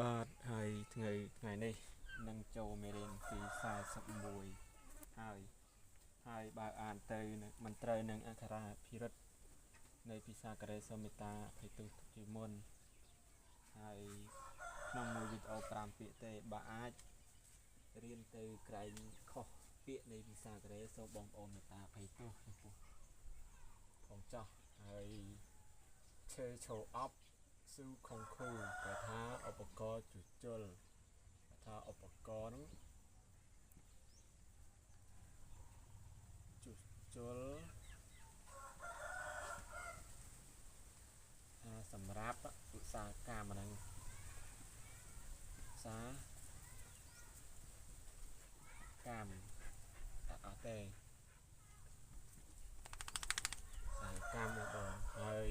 បាទហើយថ្ងៃនេះនឹងចូលមេរៀនទី41ហើយបើអានទៅមិនត្រូវនឹងអក្ខរាភិរិតនៃភាសាកូរ៉េសូមមេត្តាអភ័យទោសជាមុនហើយក្នុងមួយវីដេអូ5ពាក្យទេបើអាចរៀនទៅក្រែងខុសពាក្យនៃភាសាកូរ៉េសូមបងប្អូនមេត្តាអភ័យទោសចំពោះផងចោះហើយឈើឈោអប់ស៊ូខុងខូគេថាឧបករណ៍ជួសជុលថាឧបករណ៍ជួសជុលសម្រាប់ឧស្សាហកម្មហ្នឹងឧស្សាហកម្មអត់ទេឧស្សាហកម្មបងហើយ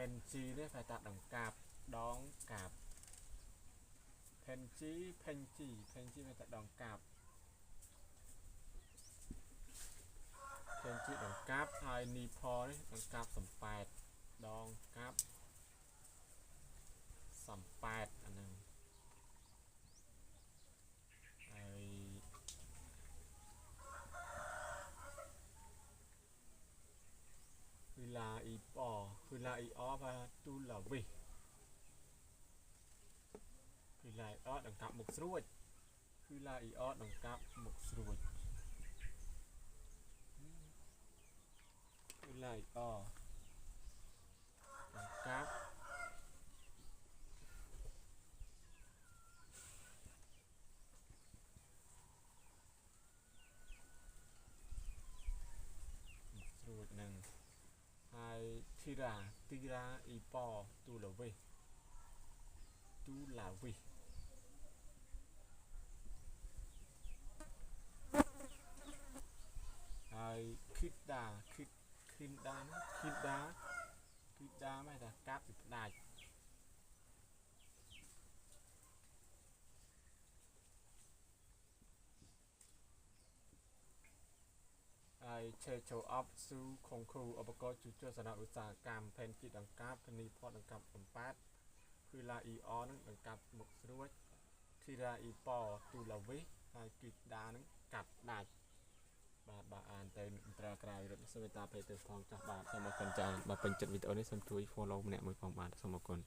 Penji នេះគេថាដង្កាប់ដងកាប់ Penji គេថាដងកាប់ Penji ដង្កាប់ហើយ Nipo នេះដង្កាប់សំប៉ែតដងកាប់សំប៉ែតអាហ្នឹងហើយគឺឡាអ៊ីប៉គឺឡាអ៊ីអvà tu là vìគឺឡាអ៊ីអដង្កាប់មុខស្រួចគឺឡាអ៊ីអដង្កាប់មុខស្រួចគឺឡាអ៊ីអដង្កាប់ស្រួចហ្នឹងហើយ Tira អ៊ីប៉ទូឡាវីហើយ Kida មិនថាកាប់ពីផ្ដាច់ហើយឈើចូលអប់ស៊ូខុងខូឧបករណ៍ជួសជុលសម្រាប់ឧស្សាហកម្ម Penji ដង្កាប់ Nipo ដង្កាប់សំប៉ែតគឺឡាអ៊ីអនឹងដង្កាប់មុខស្រួច Tira អ៊ីប៉ទូឡាវីហើយ Kida នឹងកាប់ដាច់បាទបើអានទៅត្រាក្រៅរត់សូមមេត្តាអភ័យទោសផងចាស់បាទសូមអរគុណចា៎បើពេញចិត្តវីដេអូនេះសូមជួយ follow ម្នាក់មួយផងបាទសូមអរគុណ